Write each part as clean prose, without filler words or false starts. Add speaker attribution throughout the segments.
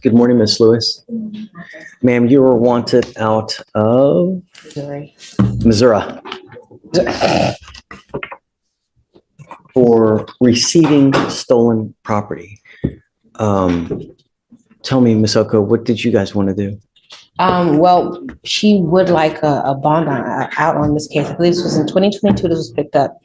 Speaker 1: Good morning, Miss Lewis. Ma'am, you were wanted out of Missouri for receiving stolen property. Tell me, Miss Oko, what did you guys want to do?
Speaker 2: Well, she would like a bond out on this case. I believe this was in 2022 this was picked up.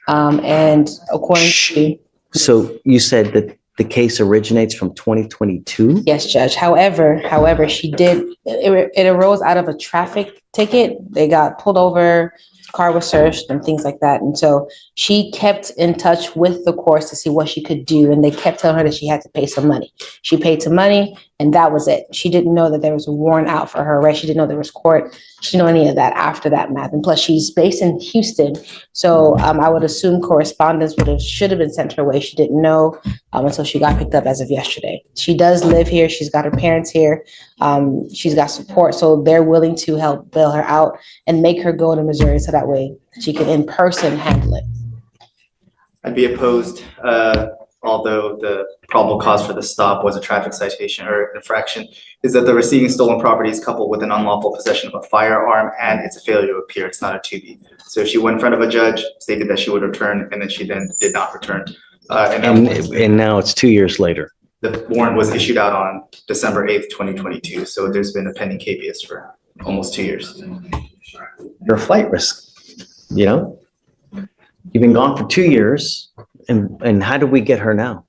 Speaker 2: And according to...
Speaker 1: So you said that the case originates from 2022?
Speaker 2: Yes, Judge. However, she did, it arose out of a traffic ticket. They got pulled over, car was searched and things like that. And so she kept in touch with the courts to see what she could do. And they kept telling her that she had to pay some money. She paid some money and that was it. She didn't know that there was a warrant out for her, right? She didn't know there was court. She didn't know any of that after that math. And plus she's based in Houston. So I would assume correspondence should have been sent her way. She didn't know until she got picked up as of yesterday. She does live here. She's got her parents here. She's got support. So they're willing to help bail her out and make her go to Missouri so that way she can in person handle it.
Speaker 3: I'd be opposed, although the probable cause for the stop was a traffic citation or infraction, is that the receiving stolen property is coupled with an unlawful possession of a firearm and it's a failure to appear. It's not a 2B. So she went in front of a judge, stated that she would return, and then she then did not return.
Speaker 1: And now it's 2 years later.
Speaker 3: The warrant was issued out on December 8th, 2022. So there's been a pending habeas for almost 2 years.
Speaker 1: You're a flight risk, you know? You've been gone for 2 years, and how do we get her now?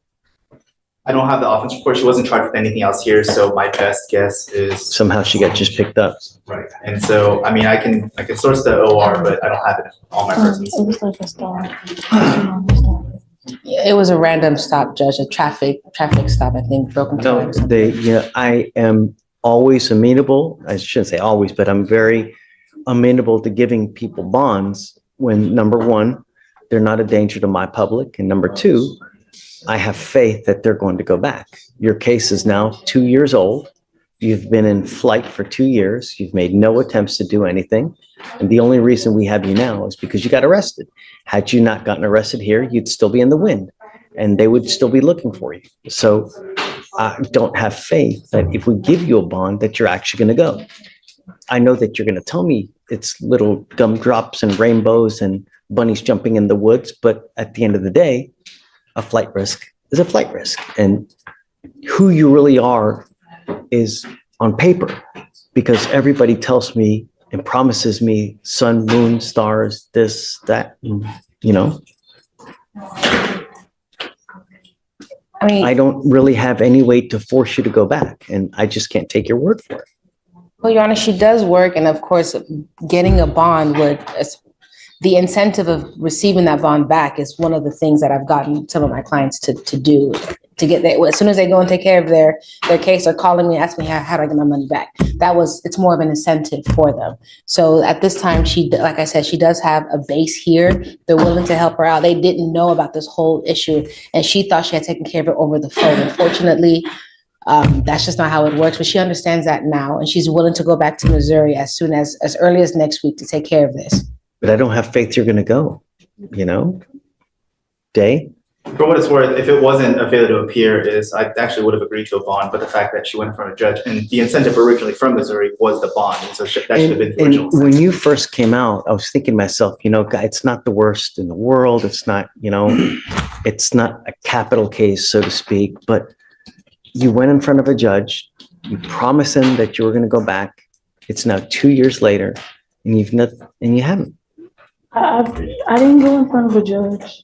Speaker 3: I don't have the offense report. She wasn't charged with anything else here, so my best guess is
Speaker 1: Somehow she got just picked up.
Speaker 3: right. And so, I mean, I can source the OR, but I don't have it in all my persons.
Speaker 4: It was like a stop.
Speaker 2: It was a random stop, Judge, a traffic stop, I think, broken
Speaker 1: No,
Speaker 2: flag.
Speaker 1: I am always amenable. I shouldn't say always, but I'm very amenable to giving people bonds when, number one, they're not a danger to my public, and number two, I have faith that they're going to go back. Your case is now 2 years old. You've been in flight for 2 years. You've made no attempts to do anything. And the only reason we have you now is because you got arrested. Had you not gotten arrested here, you'd still be in the wind and they would still be looking for you. So I don't have faith that if we give you a bond that you're actually going to go. I know that you're going to tell me it's little gumdrops and rainbows and bunnies jumping in the woods, but at the end of the day, a flight risk is a flight risk. And who you really are is on paper, because everybody tells me and promises me sun, moon, stars, this, that, you know.
Speaker 2: I mean,
Speaker 1: I don't really have any way to force you to go back, and I just can't take your word for it.
Speaker 2: well, Your Honor, she does work. And of course, getting a bond would, the incentive of receiving that bond back is one of the things that I've gotten some of my clients to do, to get there. As soon as they go and take care of their case, they're calling me, asking me, how do I get my money back? It's more of an incentive for them. So at this time, like I said, she does have a base here. They're willing to help her out. They didn't know about this whole issue, and she thought she had taken care of it over the phone. Unfortunately, that's just not how it works, but she understands that now, and she's willing to go back to Missouri as early as next week to take care of this.
Speaker 1: But I don't have faith you're going to go, you know? Day?
Speaker 3: For what it's worth, if it wasn't a failure to appear, I actually would have agreed to a bond, but the fact that she went in front of a judge, and the incentive originally from Missouri was the bond, and so that should have been the original.
Speaker 1: And when you first came out, I was thinking to myself, you know, guy, it's not the worst in the world. It's not, you know, it's not a capital case, so to speak, but you went in front of a judge, you promised him that you were going to go back. It's now 2 years later, and you haven't.
Speaker 4: I didn't go in front of a judge.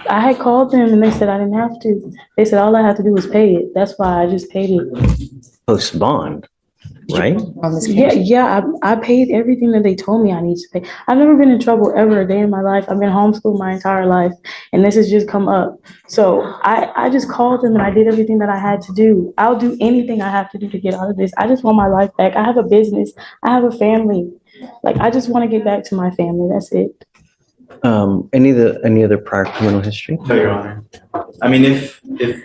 Speaker 4: I had called them and they said I didn't have to. They said all I had to do was pay it. That's why I just paid it.
Speaker 1: Post bond, right?
Speaker 4: Yeah. I paid everything that they told me I need to pay. I've never been in trouble ever a day in my life. I've been homeschooled my entire life, and this has just come up. So I just called them and I did everything that I had to do. I'll do anything I have to do to get out of this. I just want my life back. I have a business. I have a family. Like, I just want to get back to my family. That's it.
Speaker 1: Any other prior criminal history?
Speaker 3: No, Your Honor. I mean, if the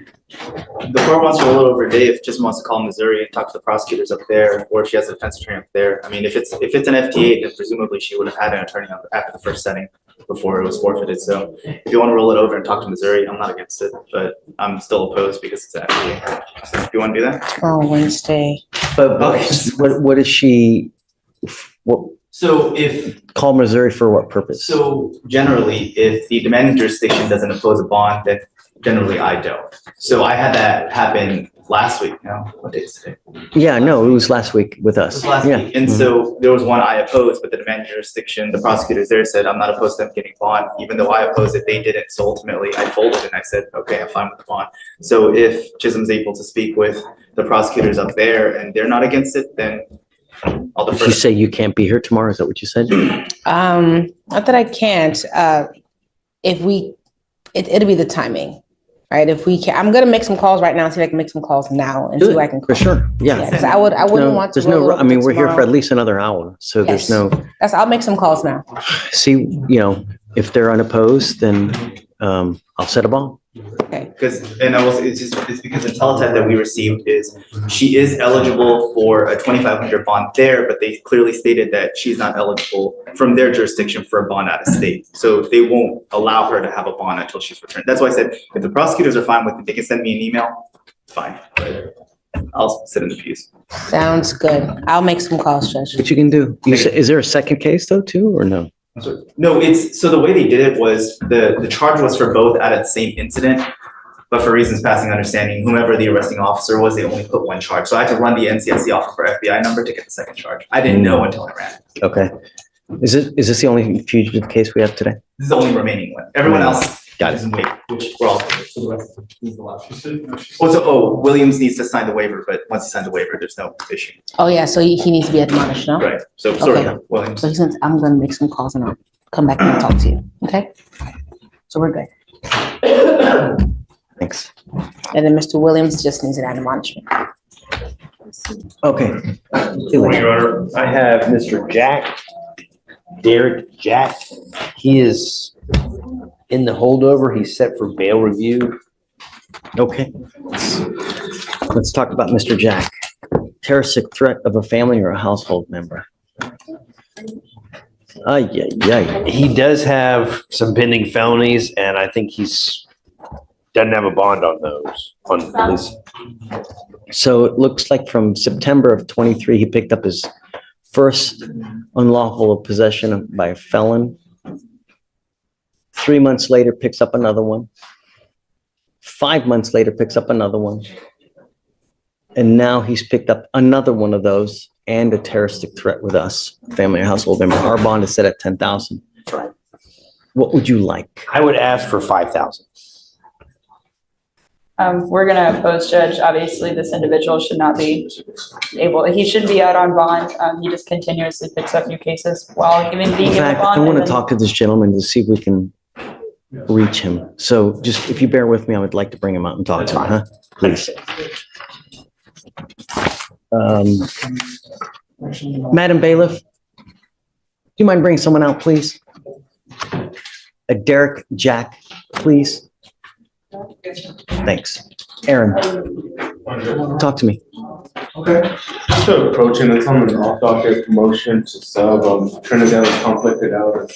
Speaker 3: court wants to roll it over a day, if it just wants to call Missouri and talk to the prosecutors up there, or if she has a defense attorney up there. I mean, if it's an FTA, then presumably she would have had an attorney after the first setting. before it was forfeited. So if you want to roll it over and talk to Missouri, I'm not against it, but I'm still opposed because it's actually, if you want to do that.
Speaker 2: Oh, Wednesday.
Speaker 1: But what is she, what,
Speaker 3: So if,
Speaker 1: call Missouri for what purpose?
Speaker 3: so generally, if the demanding jurisdiction doesn't impose a bond, then generally I don't. So I had that happen last week. No, what day is today?
Speaker 1: Yeah, no, it was last week with
Speaker 3: It
Speaker 1: us.
Speaker 3: was last
Speaker 1: Yeah.
Speaker 3: week. And so there was one I opposed, but the demanding jurisdiction, the prosecutors there said, I'm not opposed to them getting bond, even though I opposed it, they didn't. So ultimately I folded and I said, okay, I'm fine with the bond. So if Chisholm's able to speak with the prosecutors up there and they're not against it, then I'll
Speaker 1: Did
Speaker 3: defer.
Speaker 1: you say you can't be here tomorrow? Is that what you said?
Speaker 2: Not that I can't, if we, it'll be the timing, right? If we can, I'm gonna make some calls right now, see if I can make some calls now and see who I can
Speaker 1: For
Speaker 2: call.
Speaker 1: sure,
Speaker 2: Yeah,
Speaker 1: yeah.
Speaker 2: because I wouldn't
Speaker 1: No,
Speaker 2: want to.
Speaker 1: there's no,
Speaker 2: roll
Speaker 1: I mean,
Speaker 2: over
Speaker 1: we're here for
Speaker 2: tomorrow.
Speaker 1: at least another hour, so there's
Speaker 2: Yes.
Speaker 1: no,
Speaker 2: I'll make some calls now.
Speaker 1: see, if they're unopposed, then I'll set a bond.
Speaker 3: Because, and I will say, it's because the teletype that we received is, she is eligible for a 2,500 bond there, but they clearly stated that she's not eligible from their jurisdiction for a bond out of state. So they won't allow her to have a bond until she's returned. That's why I said, if the prosecutors are fine with it, they can send me an email, fine. But I'll sit in the pews.
Speaker 2: Sounds good. I'll make some calls, Judge.
Speaker 1: What you can do. Is there a second case though, too, or no?
Speaker 3: No, so the way they did it was, the charge was for both out of the same incident, but for reasons passing understanding, whomever the arresting officer was, they only put one charge. So I had to run the NCIC off of her FBI number to get the second charge. I didn't know until I ran.
Speaker 1: Okay. Is this the only fugitive case we have today?
Speaker 3: This is the only remaining one. Everyone else
Speaker 1: Got
Speaker 3: is
Speaker 1: it.
Speaker 3: in wait, which we're all. So the rest is the last. Williams needs to sign the waiver, but once he signs the waiver, there's no issue.
Speaker 2: Oh, yeah, so he needs to be admonished, no?
Speaker 3: Right, so sorry,
Speaker 2: Okay.
Speaker 3: Williams.
Speaker 2: So he says, I'm gonna make some calls and I'll come back and talk to you, okay? So we're good.
Speaker 1: Thanks.
Speaker 2: And then Mr. Williams just needs an admonishment.
Speaker 1: Okay.
Speaker 5: Your Honor, I have Mr. Derek Jack. He is in the holdover. He's set for bail review.
Speaker 1: Okay. Let's talk about Mr. Jack. Terroristic threat of a family or a household member. Yeah.
Speaker 5: He does have some pending felonies, and I think doesn't have a bond on those, on at least.
Speaker 1: So it looks like from September of 23, he picked up his first unlawful possession by a felon. 3 months later, picks up another one. 5 months later, picks up another one. And now he's picked up another one of those and a terroristic threat with us, family or household member. Our bond is set at 10,000. What would you like?
Speaker 5: I would ask for 5,000.
Speaker 6: We're gonna oppose Judge. Obviously, this individual should not be he shouldn't be out on bond. He just continuously picks up new cases while even being
Speaker 1: In
Speaker 6: given a
Speaker 1: fact,
Speaker 6: bond.
Speaker 1: I want
Speaker 6: and
Speaker 1: to
Speaker 6: then-
Speaker 1: talk to this gentleman to see if we can reach him. So just, if you bear with me, I would like to bring him out and talk to him, huh? Please. Madam Bailiff, do you mind bringing someone out, please? A Derek Jack, please. Thanks. Aaron, talk to me.
Speaker 7: Okay. Just approaching, it's on an off docket promotion to sub, Trinidad is conflicted out.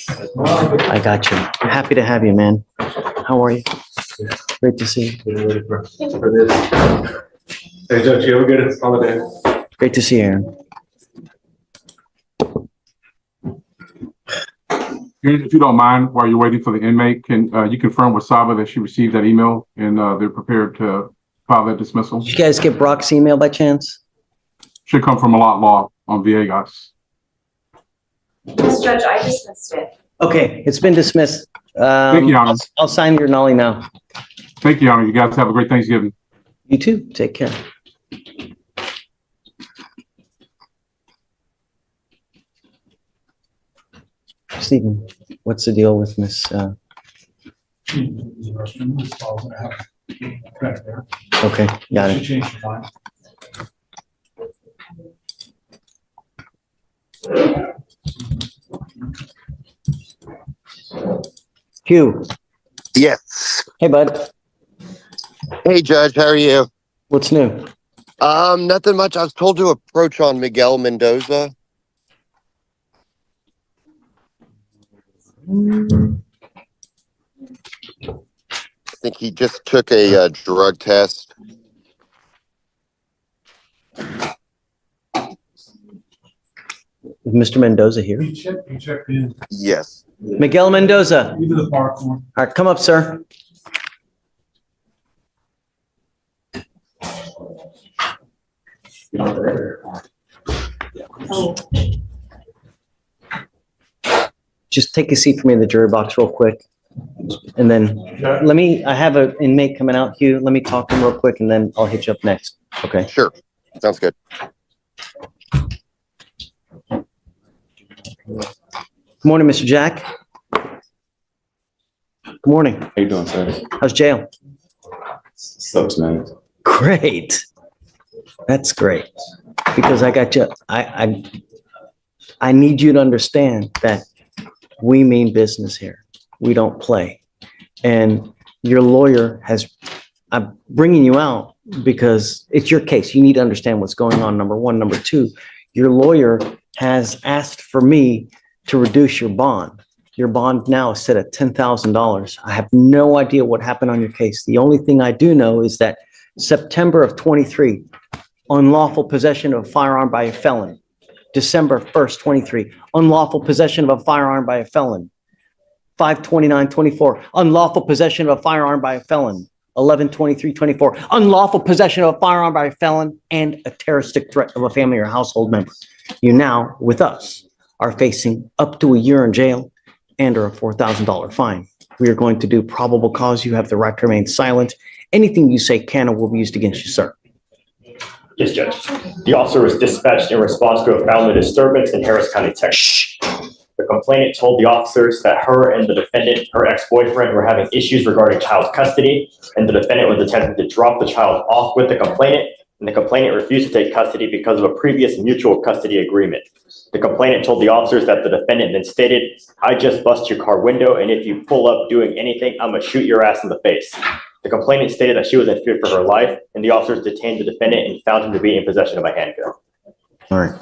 Speaker 1: I got you. Happy to have you, man. How are you? Great to see you.
Speaker 7: Getting ready for this. Hey, Judge, you have a good holiday.
Speaker 1: Great to see you, Aaron.
Speaker 8: If you don't mind, while you're waiting for the inmate, can you confirm with Saba that she received that email and they're prepared to file that dismissal?
Speaker 1: Did you guys get Brock's email by chance?
Speaker 8: Should come from a lot law on Viegas.
Speaker 9: Yes, Judge, I dismissed it.
Speaker 1: Okay, it's been dismissed.
Speaker 8: Thank you, Your Honor.
Speaker 1: I'll sign your nollie now.
Speaker 8: Thank you, Your Honor. You guys have a great Thanksgiving.
Speaker 1: You too. Take care. Stephen, what's the deal with Miss? Okay, got it. Hugh,
Speaker 10: Yes.
Speaker 1: hey bud,
Speaker 10: Hey, Judge, how are you?
Speaker 1: what's new?
Speaker 10: Nothing much. I was told to approach on Miguel Mendoza. I think he just took a drug test.
Speaker 1: Is Mr. Mendoza here?
Speaker 11: He checked in.
Speaker 10: Yes.
Speaker 1: Miguel Mendoza.
Speaker 11: Even the park one.
Speaker 1: All right, come up, sir. Just take a seat for me in the jury box real quick. And then I have an inmate coming out, Hugh. Let me talk to him real quick and then I'll hit you up next. Okay.
Speaker 10: Sure. Sounds good.
Speaker 1: Good morning, Mr. Jack. Good morning.
Speaker 12: How you doing, sir?
Speaker 1: How's jail?
Speaker 12: Sucks, man.
Speaker 1: Great. That's great. Because I got you. I need you to understand that we mean business here. We don't play. And your lawyer I'm bringing you out because it's your case. You need to understand what's going on, number one. Number two, your lawyer has asked for me to reduce your bond. Your bond now is set at $10,000. I have no idea what happened on your case. The only thing I do know is that September of 23, unlawful possession of a firearm by a felon. December 1st, 23, unlawful possession of a firearm by a felon. 5/29/24, unlawful possession of a firearm by a felon. 11/23/24, unlawful possession of a firearm by a felon and a terroristic threat of a family or household member. You now, with us, are facing up to a year in jail and or a $4,000 fine. We are going to do probable cause. You have the right to remain silent. Anything you say can or will be used against you, sir.
Speaker 13: Yes, Judge. The officer was dispatched in response to a family disturbance in Harris County, Texas. The complainant told the officers that her and the defendant, her ex-boyfriend, were having issues regarding child custody, and the defendant was attempting to drop the child off with the complainant, and the complainant refused to take custody because of a previous mutual custody agreement. The complainant told the officers that the defendant then stated, "I just bust your car window, and if you pull up doing anything, I'm gonna shoot your ass in the face." The complainant stated that she was in fear for her life, and the officers detained the defendant and found him to be in possession of a handgun.
Speaker 1: All right.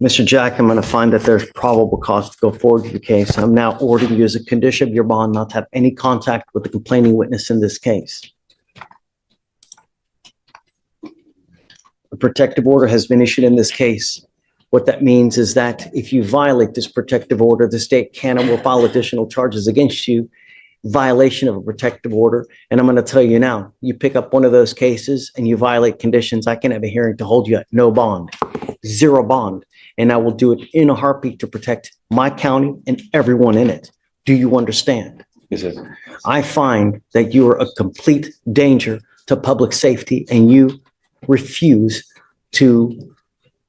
Speaker 1: Mr. Jack, I'm going to find that there's probable cause to go forward with the case. I'm now ordering you as a condition of your bond not to have any contact with the complaining witness in this case. A protective order has been issued in this case. What that means is that if you violate this protective order, the state can and will file additional charges against you, violation of a protective order. And I'm going to tell you now, you pick up one of those cases and you violate conditions, I can have a hearing to hold you at no bond, zero bond. And I will do it in a heartbeat to protect my county and everyone in it. Do you understand?
Speaker 12: Yes, sir.
Speaker 1: I find that you are a complete danger to public safety and you refuse to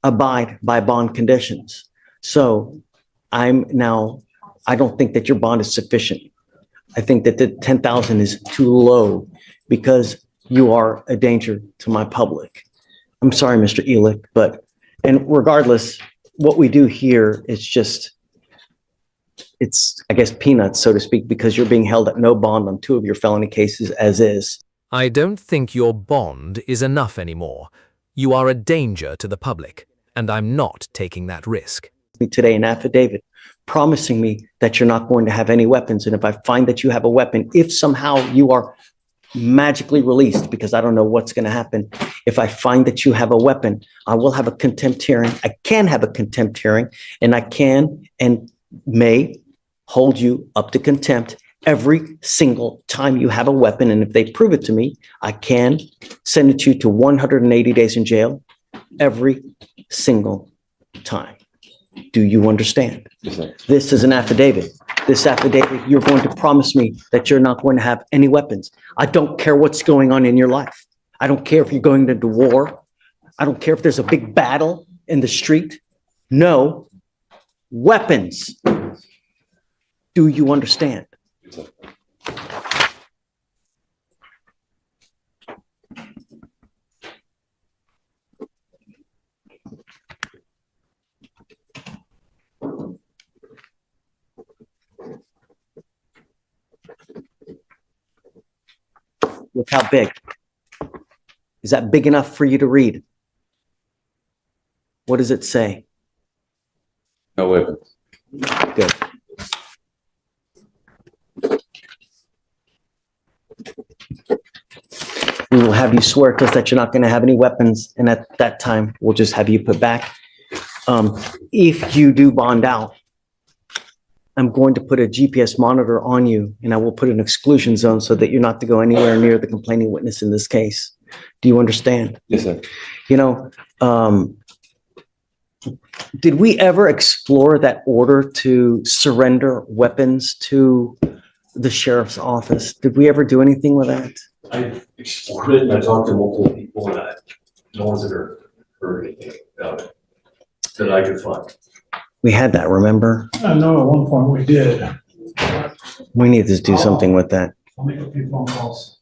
Speaker 1: abide by bond conditions. So I don't think that your bond is sufficient. I think that the 10,000 is too low because you are a danger to my public. I'm sorry, Mr. Elick, and regardless, what we do here is it's, I guess, peanuts, so to speak, because you're being held at no bond on 2 of your felony cases as is.
Speaker 14: I don't think your bond is enough anymore. You are a danger to the public, and I'm not taking that risk.
Speaker 1: Today, an affidavit promising me that you're not going to have any weapons. And if I find that you have a weapon, if somehow you are magically released, because I don't know what's going to happen, if I find that you have a weapon, I will have a contempt hearing. I can have a contempt hearing, and I can and may hold you up to contempt every single time you have a weapon. And if they prove it to me, I can send you to 180 days in jail every single time. Do you understand?
Speaker 12: Yes, sir.
Speaker 1: This is an affidavit. This affidavit, you're going to promise me that you're not going to have any weapons. I don't care what's going on in your life. I don't care if you're going into war. I don't care if there's a big battle in the street. No weapons. Do you understand?
Speaker 12: Yes, sir.
Speaker 1: Look how big. Is that big enough for you to read? What does it say?
Speaker 12: No weapons.
Speaker 1: Good. We will have you swear to us that you're not going to have any weapons, and at that time, we'll just have you put back. If you do bond out, I'm going to put a GPS monitor on you, and I will put an exclusion zone so that you're not to go anywhere near the complaining witness in this case. Do you understand?
Speaker 12: Yes, sir.
Speaker 1: You know, did we ever explore that order to surrender weapons to the sheriff's office? Did we ever do anything with that?
Speaker 12: I explored it and I talked to multiple people and no one's ever heard anything about it that I could find.
Speaker 1: We had that, remember?
Speaker 11: I know at one point we did.
Speaker 1: We need to do something with that.
Speaker 11: I'll make a few phone calls.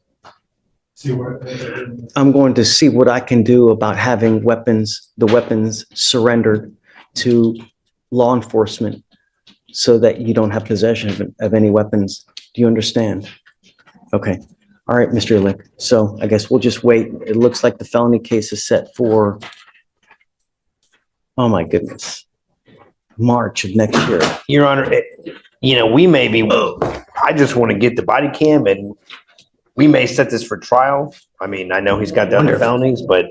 Speaker 11: See where.
Speaker 1: I'm going to see what I can do about having the weapons surrendered to law enforcement so that you don't have possession of any weapons. Do you understand? Okay. All right, Mr. Lick. So I guess we'll just wait. It looks like the felony case is set for, oh my goodness, March of next year.
Speaker 5: Your Honor, we may be, I just want to get the body cam and we may set this for trial. I mean, I know he's got the other felonies, but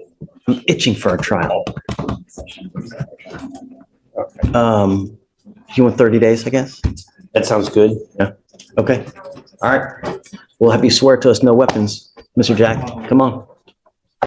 Speaker 1: I'm itching for a trial. You want 30 days, I guess?
Speaker 5: that sounds good.
Speaker 1: Yeah. Okay. All right. We'll have you swear to us no weapons. Mr. Jack, come on.